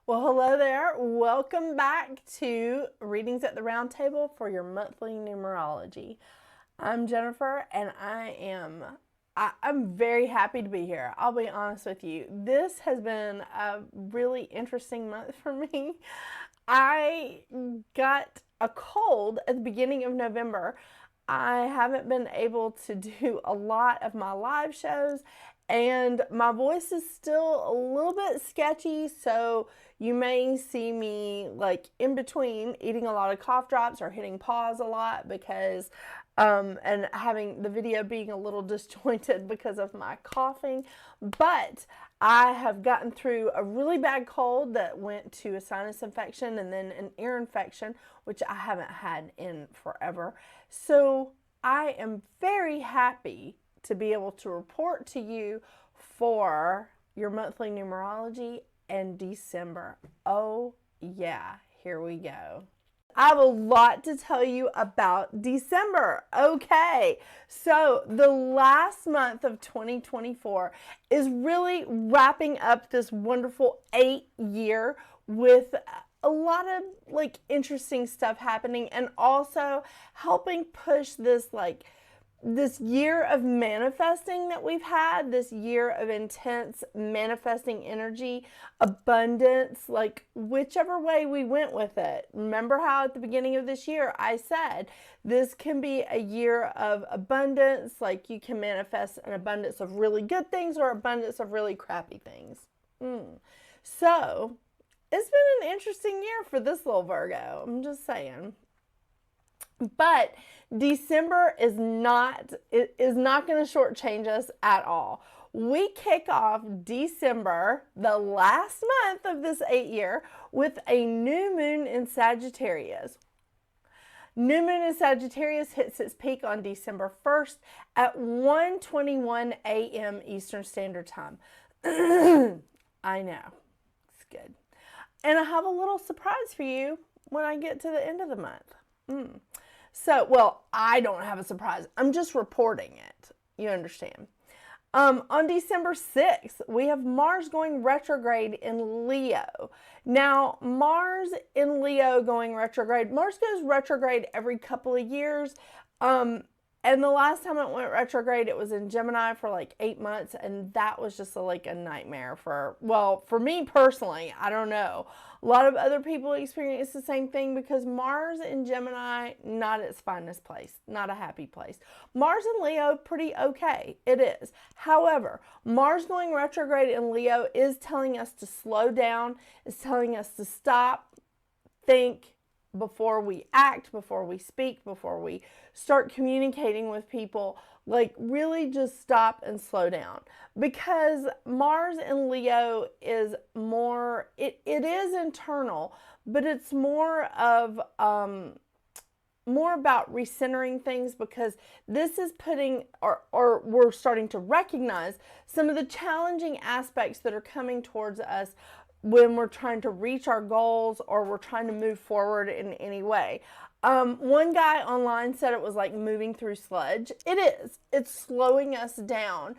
Well, hello there. Welcome back to Readings at the Round Table for your monthly numerology. I'm Jennifer, and I'm very happy to be here. I'll be honest with you. This has been a really interesting month for me. I got a cold at the beginning of November. I haven't been able to do a lot of my live shows, and my voice is still a little bit sketchy, so you may see me like in between eating a lot of cough drops or hitting pause a lot because and having the video being a little disjointed because of my coughing. But I have gotten through a really bad cold that went to a sinus infection and then an ear infection, which I haven't had in forever. So I am very happy to be able to report to you for your monthly numerology in December. Oh yeah, here we go. I have a lot to tell you about December. Okay, so the last month of 2024 is really wrapping up this wonderful 8-year with a lot of like interesting stuff happening, and also helping push this year of manifesting that we've had, this year of intense manifesting energy, abundance, like whichever way we went with it. Remember how at the beginning of this year I said this can be a year of abundance, like you can manifest an abundance of really good things or abundance of really crappy things. So it's been an interesting year for this little Virgo, I'm just saying. But December is not going to shortchange us at all. We kick off December, the last month of this 8-year, with a new moon in Sagittarius. New moon in Sagittarius hits its peak on December 1st at 1:21 a.m. Eastern Standard Time. I know. It's good. And I have a little surprise for you when I get to the end of the month. So, well, I don't have a surprise. I'm just reporting it. You understand. On December 6th, we have Mars going retrograde in Leo. Now, Mars in Leo going retrograde. Mars goes retrograde every couple of years. And the last time it went retrograde, it was in Gemini for like 8 months. And that was just like a nightmare for me personally. I don't know. A lot of other people experience the same thing because Mars in Gemini, not its finest place, not a happy place. Mars in Leo, pretty okay. It is. However, Mars going retrograde in Leo is telling us to slow down, is telling us to stop, think, before we act, before we speak, before we start communicating with people. Like, really just stop and slow down, because Mars in Leo is more, it is internal, but it's more of more about recentering things, because this is putting, or we're starting to recognize some of the challenging aspects that are coming towards us when we're trying to reach our goals or we're trying to move forward in any way. One guy online said it was like moving through sludge. It is. It's slowing us down.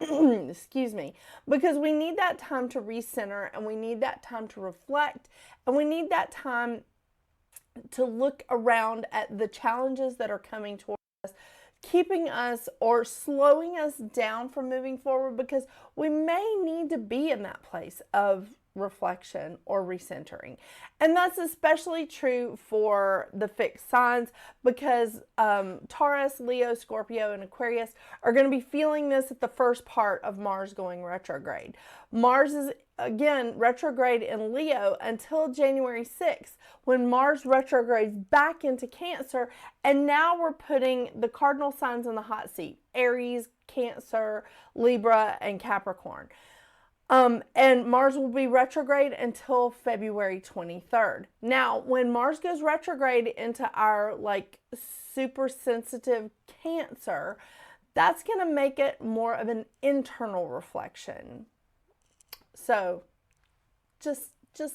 Excuse me. Because we need that time to recenter, and we need that time to reflect, and we need that time to look around at the challenges that are coming towards us, keeping us or slowing us down from moving forward, because we may need to be in that place of reflection or recentering. And that's especially true for the fixed signs, because Taurus, Leo, Scorpio, and Aquarius are going to be feeling this at the first part of Mars going retrograde. Mars is again retrograde in Leo until January 6th, when Mars retrogrades back into Cancer, and now we're putting the cardinal signs in the hot seat: Aries, Cancer, Libra, and Capricorn. And Mars will be retrograde until February 23rd. Now, when Mars goes retrograde into our like super sensitive Cancer, that's going to make it more of an internal reflection. So just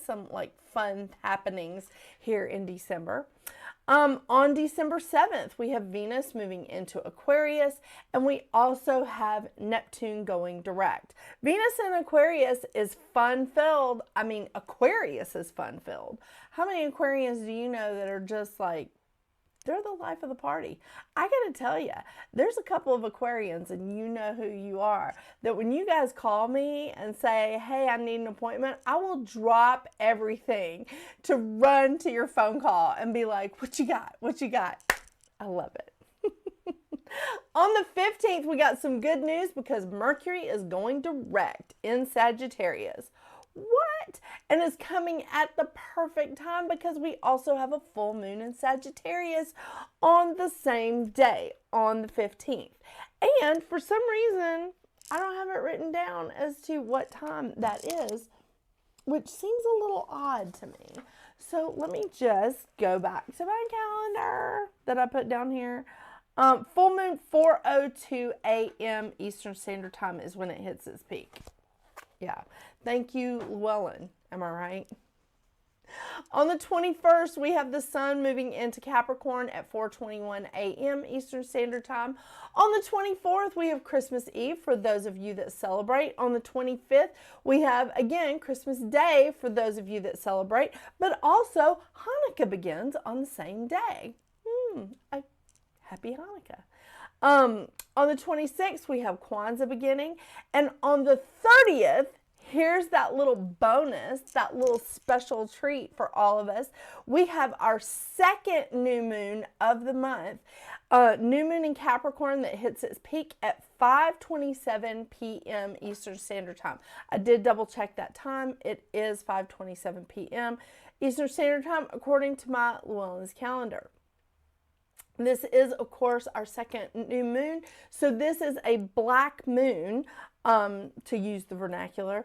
some like fun happenings here in December. On December 7th, we have Venus moving into Aquarius, and we also have Neptune going direct. Venus in Aquarius is fun-filled. I mean, Aquarius is fun-filled. How many Aquarians do you know that are just like, they're the life of the party? I gotta tell you, there's a couple of Aquarians, and you know who you are, that when you guys call me and say, hey, I need an appointment, I will drop everything to run to your phone call and be like, what you got? What you got? I love it. On the 15th, we got some good news because Mercury is going direct in Sagittarius. What? And it's coming at the perfect time because we also have a full moon in Sagittarius on the same day, on the 15th. And for some reason, I don't have it written down as to what time that is, which seems a little odd to me. So let me just go back to my calendar that I put down here. Full moon 4:02 a.m. Eastern Standard Time is when it hits its peak. Yeah. Thank you, Llewellyn. Am I right? On the 21st, we have the sun moving into Capricorn at 4:21 a.m. Eastern Standard Time. On the 24th, we have Christmas Eve for those of you that celebrate. On the 25th, we have, again, Christmas Day for those of you that celebrate. But also, Hanukkah begins on the same day. Happy Hanukkah. On the 26th, we have Kwanzaa beginning. And on the 30th, here's that little bonus, that little special treat for all of us. We have our second new moon of the month. New moon in Capricorn that hits its peak at 5:27 p.m. Eastern Standard Time. I did double check that time. It is 5:27 p.m. Eastern Standard Time according to my Llewellyn's calendar. This is, of course, our second new moon. So this is a black moon, to use the vernacular.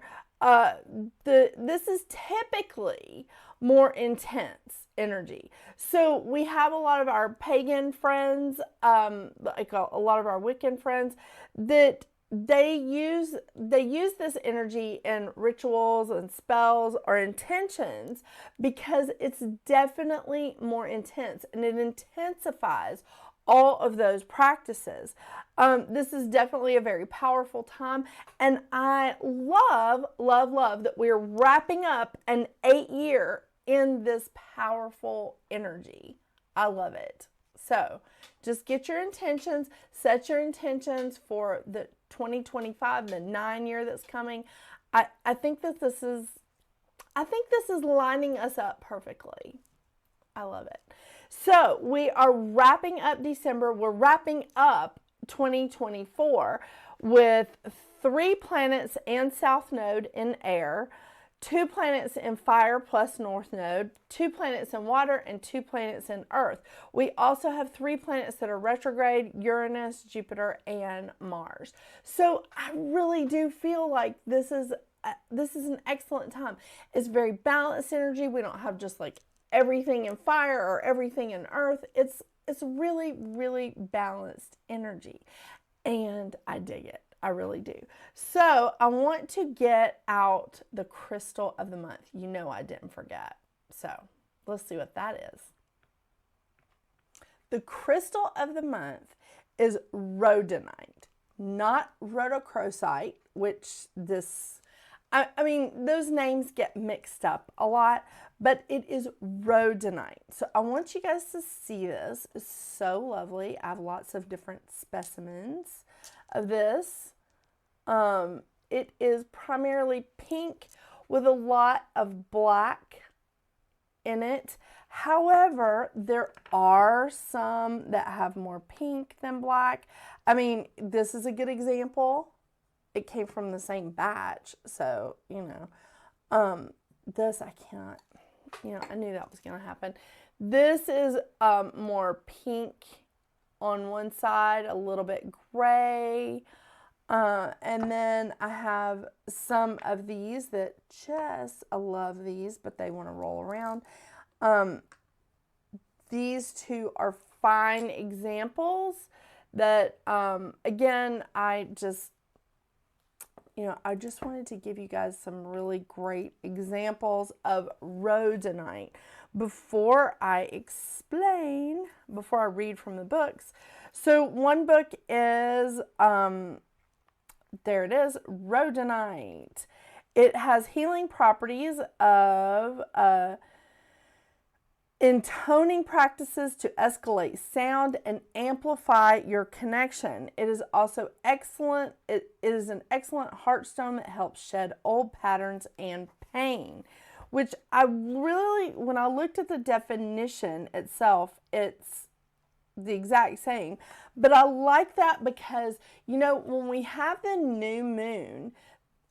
This is typically more intense energy. So we have a lot of our pagan friends, like a lot of our Wiccan friends, that they use this energy in rituals and spells or intentions because it's definitely more intense and it intensifies all of those practices. This is definitely a very powerful time, and I love that we're wrapping up an 8-year in this powerful energy. I love it. So just get your intentions, set your intentions for the 2025, the 9-year that's coming. I think this is lining us up perfectly. I love it. So we are wrapping up December. We're wrapping up 2024 with 3 planets and South Node in air, 2 planets in fire plus North Node, 2 planets in water, and 2 planets in earth. We also have 3 planets that are retrograde: Uranus, Jupiter, and Mars. So I really do feel like this is an excellent time. It's very balanced energy. We don't have just like everything in fire or everything in earth. It's really, really balanced energy, and I dig it. I really do. So I want to get out the crystal of the month. You know I didn't forget. So let's see what that is. The crystal of the month is rhodonite, not rhodochrosite, which I mean, those names get mixed up a lot, but it is rhodonite. So I want you guys to see this. It's so lovely. I have lots of different specimens of this. It is primarily pink with a lot of black in it. However, there are some that have more pink than black. I mean, this is a good example. It came from the same batch, so, you know, this I can't, you know, I knew that was going to happen. This is more pink on one side, a little bit gray. And then I have some of these that I love these, but they want to roll around. These 2 are fine examples that, again, I just wanted to give you guys some really great examples of rhodonite before I read from the books. So one book is, there it is, rhodonite. It has healing properties of intoning practices to escalate sound and amplify your connection. It is also excellent. It is an excellent heartstone that helps shed old patterns and pain, which when I looked at the definition itself, it's the exact same. But I like that because, when we have the new moon,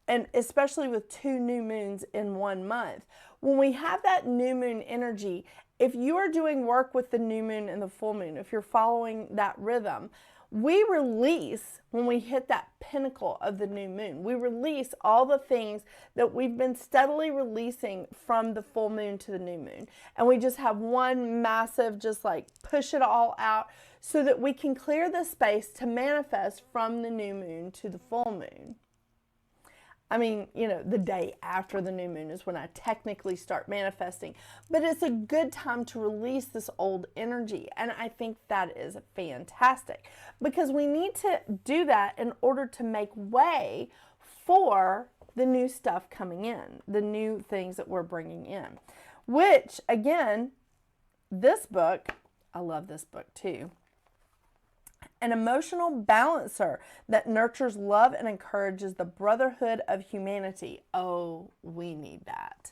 and especially with 2 new moons in 1 month, when we have that new moon energy, if you are doing work with the new moon and the full moon, if you're following that rhythm, we release, when we hit that pinnacle of the new moon, we release all the things that we've been steadily releasing from the full moon to the new moon. And we just have one massive, just like push it all out so that we can clear the space to manifest from the new moon to the full moon. I mean, the day after the new moon is when I technically start manifesting. But it's a good time to release this old energy. And I think that is fantastic because we need to do that in order to make way for the new stuff coming in, the new things that we're bringing in. Which, again, this book, I love this book too. An emotional balancer that nurtures love and encourages the brotherhood of humanity. Oh, we need that.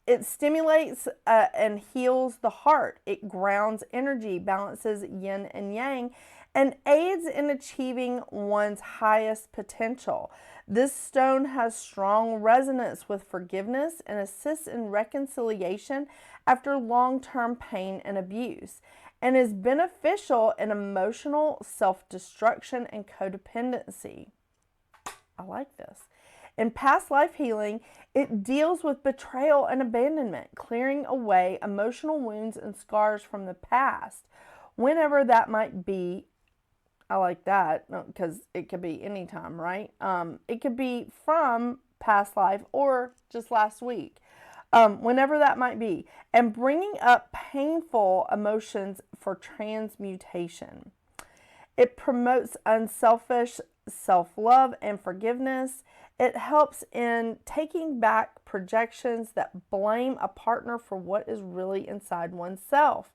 It stimulates and heals the heart. It grounds energy, balances yin and yang, and aids in achieving one's highest potential. This stone has strong resonance with forgiveness and assists in reconciliation after long-term pain and abuse, and is beneficial in emotional self-destruction and codependency. I like this. In past life healing, it deals with betrayal and abandonment, clearing away emotional wounds and scars from the past, whenever that might be. I like that because it could be anytime, right? It could be from past life or just last week. Whenever that might be, and bringing up painful emotions for transmutation. It promotes unselfish self-love and forgiveness. It helps in taking back projections that blame a partner for what is really inside oneself.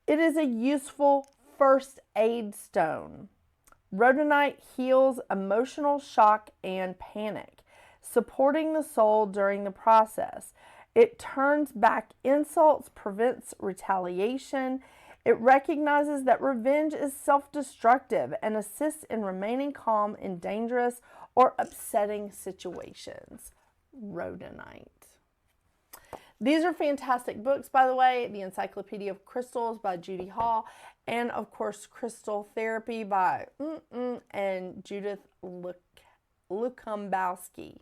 It is a useful first aid stone. Rhodonite heals emotional shock and panic, supporting the soul during the process. It turns back insults, prevents retaliation. It recognizes that revenge is self-destructive and assists in remaining calm in dangerous or upsetting situations. Rhodonite. These are fantastic books, by the way. The Encyclopedia of Crystals by Judy Hall, and of course, Crystal Therapy by and Judith Lukombowski.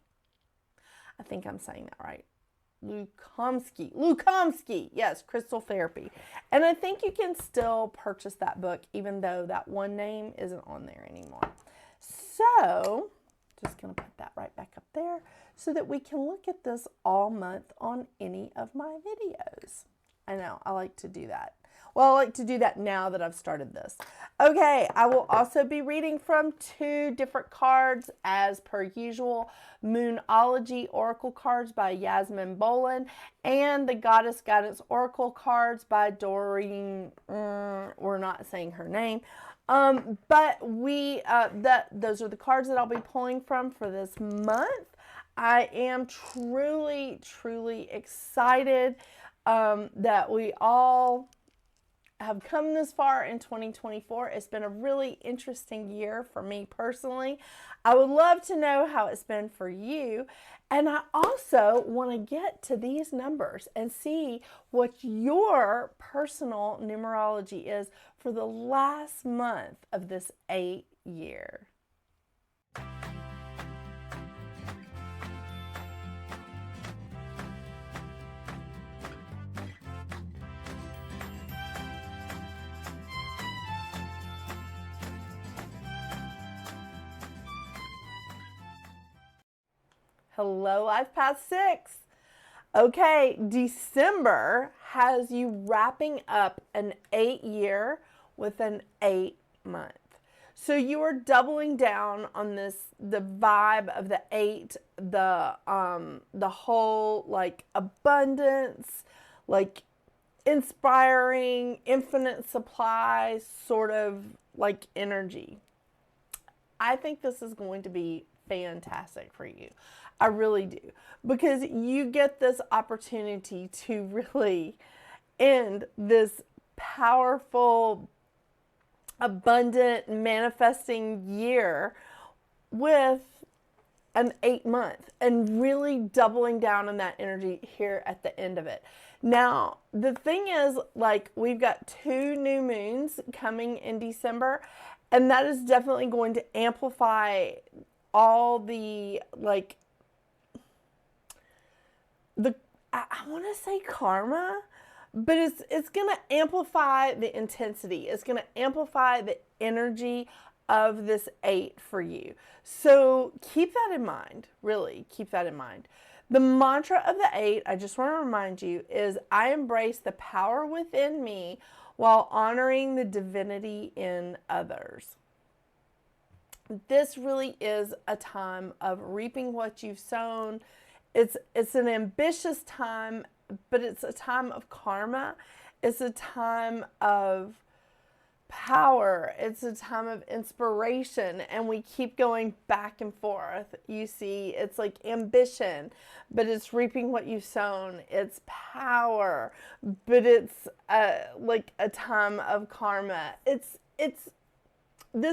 I think I'm saying that right. Lukomsky, yes, Crystal Therapy. And I think you can still purchase that book even though that one name isn't on there anymore. So, just going to put that right back up there so that we can look at this all month on any of my videos. I know, I like to do that. Well, I like to do that now that I've started this. Okay, I will also be reading from 2 different cards as per usual. Moonology Oracle cards by Yasmin Boland and the Goddess Guidance Oracle cards by Doreen, we're not saying her name. But those are the cards that I'll be pulling from for this month. I am truly, truly excited that we all have come this far in 2024. It's been a really interesting year for me personally. I would love to know how it's been for you. And I also want to get to these numbers and see what your personal numerology is for the last month of this 8-year. Hello, Life Path 6. Okay, December has you wrapping up an 8-year with an 8-month. So you are doubling down on this, the vibe of the 8, the whole like abundance, like inspiring, infinite supply sort of like energy. I think this is going to be fantastic for you. I really do. Because you get this opportunity to really end this powerful, abundant, manifesting year with an 8-month and really doubling down on that energy here at the end of it. Now, the thing is, like, we've got 2 new moons coming in December, and that is definitely going to amplify all the, like, I want to say karma, but it's going to amplify the intensity. It's going to amplify the energy of this 8 for you. So keep that in mind, really keep that in mind. The mantra of the 8, I just want to remind you, is I embrace the power within me while honoring the divinity in others. This really is a time of reaping what you've sown. It's an ambitious time, but it's a time of karma. It's a time of power. It's a time of inspiration, and we keep going back and forth. You see, it's like ambition, but it's reaping what you've sown. It's power, but it's like a time of karma. This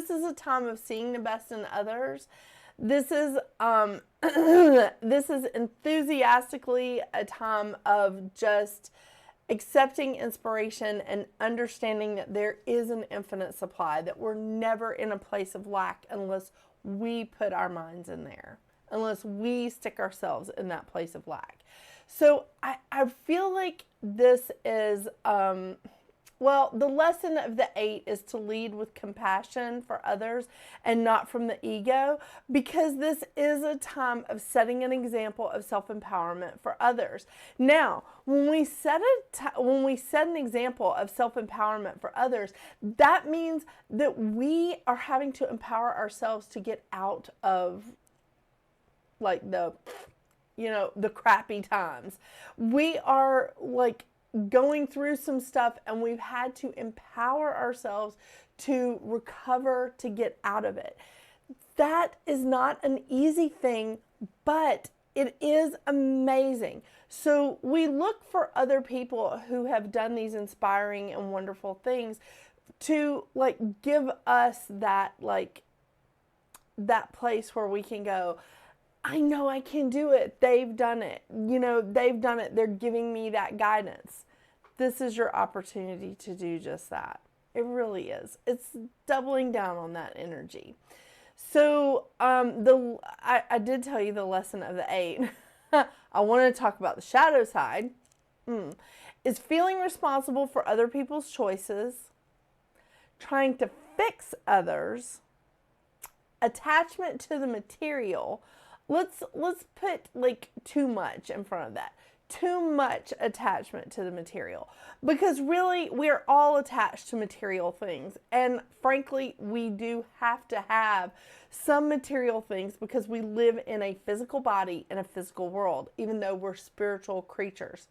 is a time of seeing the best in others. This is this is enthusiastically a time of just accepting inspiration and understanding that there is an infinite supply, that we're never in a place of lack unless we put our minds in there, unless we stick ourselves in that place of lack. So I feel like this is well, the lesson of the 8 is to lead with compassion for others and not from the ego, because this is a time of setting an example of self-empowerment for others. Now, when we set an example of self-empowerment for others, that means that we are having to empower ourselves to get out of like the crappy times. We are like going through some stuff, and we've had to empower ourselves to recover, to get out of it. That is not an easy thing, but it is amazing. So we look for other people who have done these inspiring and wonderful things to like give us that, like, that place where we can go, I know I can do it. They've done it. They've done it. They're giving me that guidance. This is your opportunity to do just that. It really is. It's doubling down on that energy. So I did tell you the lesson of the 8. I want to talk about the shadow side. Is feeling responsible for other people's choices, trying to fix others, attachment to the material. Let's put like too much in front of that. Too much attachment to the material, because really we're all attached to material things, and frankly we do have to have some material things because we live in a physical body in a physical world, even though we're spiritual creatures.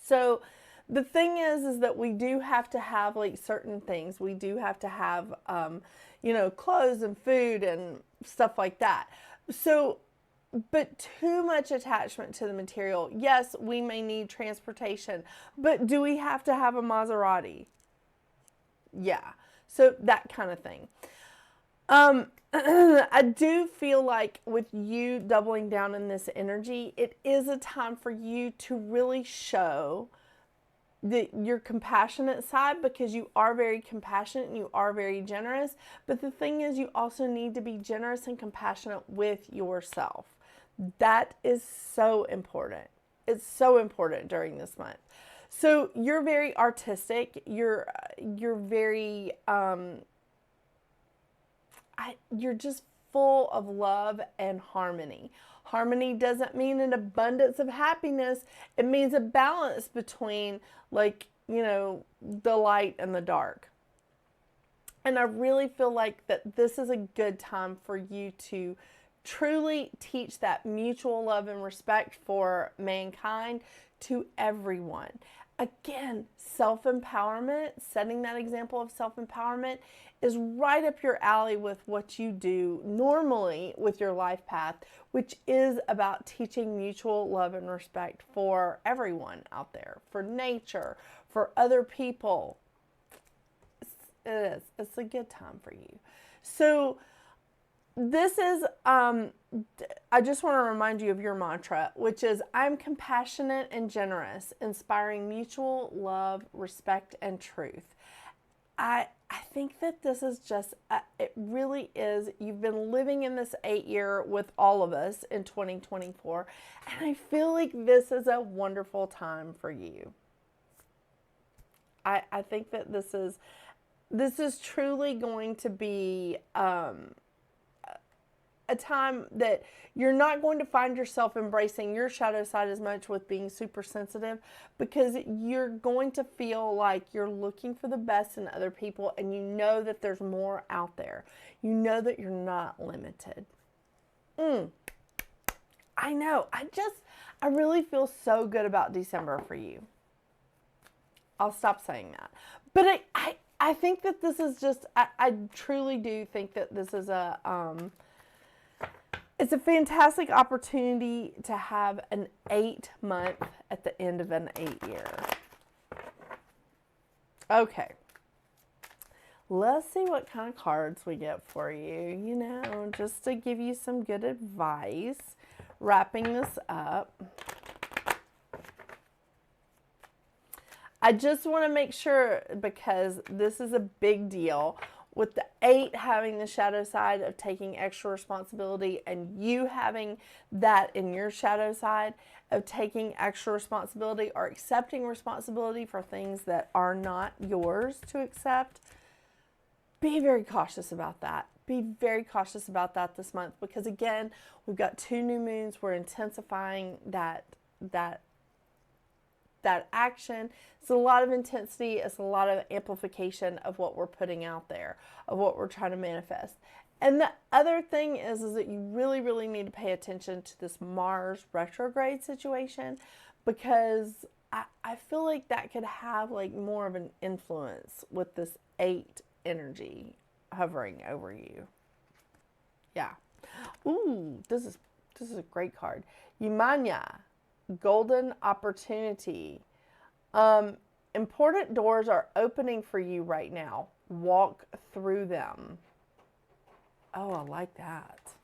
So the thing is that we do have to have like certain things. We do have to have clothes and food and stuff like that. So but too much attachment to the material. Yes, we may need transportation, but do we have to have a Maserati? Yeah. So that kind of thing. I do feel like with you doubling down in this energy, it is a time for you to really show your compassionate side, because you are very compassionate and you are very generous. But the thing is, you also need to be generous and compassionate with yourself. That is so important. It's so important during this month. So you're very artistic. You're very you're just full of love and harmony. Harmony doesn't mean an abundance of happiness. It means a balance between, like, you know, the light and the dark. And I really feel like that this is a good time for you to truly teach that mutual love and respect for mankind to everyone. Again, self-empowerment, setting that example of self-empowerment is right up your alley with what you do normally with your life path, which is about teaching mutual love and respect for everyone out there, for nature, for other people. It is. It's a good time for you. So this is, I just want to remind you of your mantra, which is, I'm compassionate and generous, inspiring mutual love, respect, and truth. I think that this is just, it really is, you've been living in this 8-year with all of us in 2024, and I feel like this is a wonderful time for you. I think that this is truly going to be a time that you're not going to find yourself embracing your shadow side as much with being super sensitive, because you're going to feel like you're looking for the best in other people, and you know that there's more out there. You know that you're not limited. I know. I really feel so good about December for you. I'll stop saying that. But I think that this is just, I truly do think that this is it's a fantastic opportunity to have an 8-month at the end of an 8-year. Okay. Let's see what kind of cards we get for you, you know, just to give you some good advice. Wrapping this up. I just want to make sure, because this is a big deal, with the 8 having the shadow side of taking extra responsibility, and you having that in your shadow side of taking extra responsibility or accepting responsibility for things that are not yours to accept. Be very cautious about that. Be very cautious about that this month, because again, we've got 2 new moons. We're intensifying that action. It's a lot of intensity. It's a lot of amplification of what we're putting out there, of what we're trying to manifest. And the other thing is that you really, really need to pay attention to this Mars retrograde situation, because I feel like that could have like more of an influence with this 8 energy hovering over you. Yeah. Ooh, this is a great card. Yumanya. Golden opportunity. Important doors are opening for you right now. Walk through them. Oh, I like that.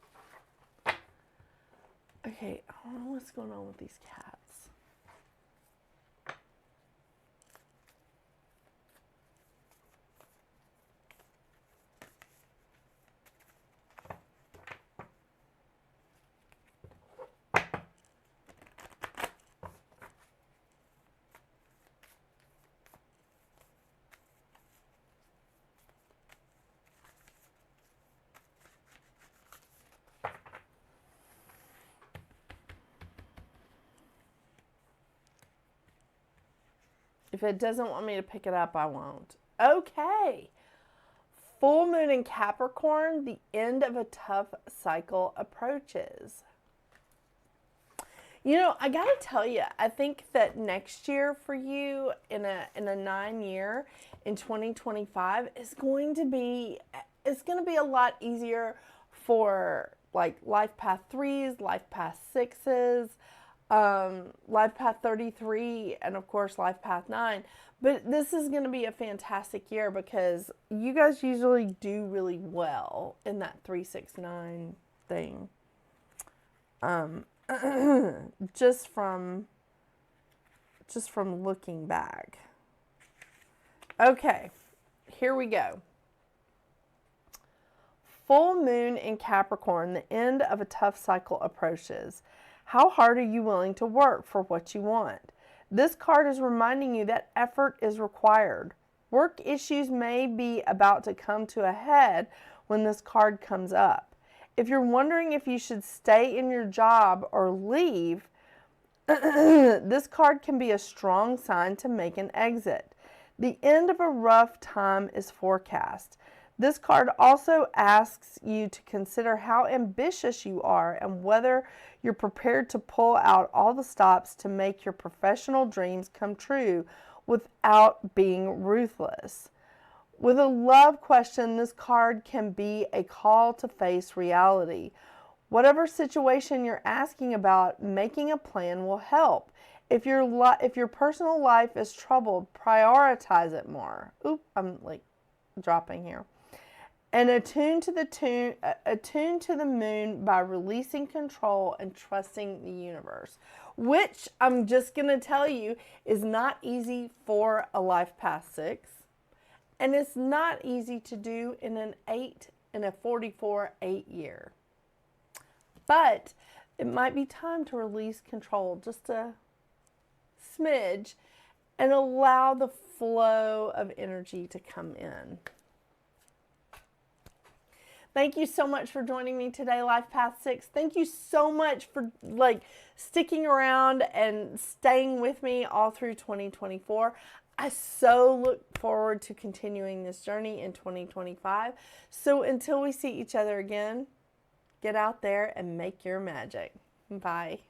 Okay, I don't know what's going on with these cats. If it doesn't want me to pick it up, I won't. Okay. Full moon in Capricorn, the end of a tough cycle approaches. You know, I got to tell you, I think that next year for you in a 9-year in 2025 is going to be, it's going to be a lot easier for like life path 3s, life path 6s, life path 33, and of course life path 9. But this is going to be a fantastic year, because you guys usually do really well in that 3, 6, 9 thing. Just from looking back. Okay, here we go. Full moon in Capricorn, the end of a tough cycle approaches. How hard are you willing to work for what you want? This card is reminding you that effort is required. Work issues may be about to come to a head when this card comes up. If you're wondering if you should stay in your job or leave, this card can be a strong sign to make an exit. The end of a rough time is forecast. This card also asks you to consider how ambitious you are and whether you're prepared to pull out all the stops to make your professional dreams come true without being ruthless. With a love question, this card can be a call to face reality. Whatever situation you're asking about, making a plan will help. If your personal life is troubled, prioritize it more. Oop, I'm like dropping here. And attune to the moon by releasing control and trusting the universe, which I'm just going to tell you is not easy for a life path 6, and it's not easy to do in a 44/8 year. But it might be time to release control just a smidge and allow the flow of energy to come in. Thank you so much for joining me today, Life Path 6. Thank you so much for sticking around and staying with me all through 2024. I so look forward to continuing this journey in 2025. So until we see each other again, get out there and make your magic. Bye.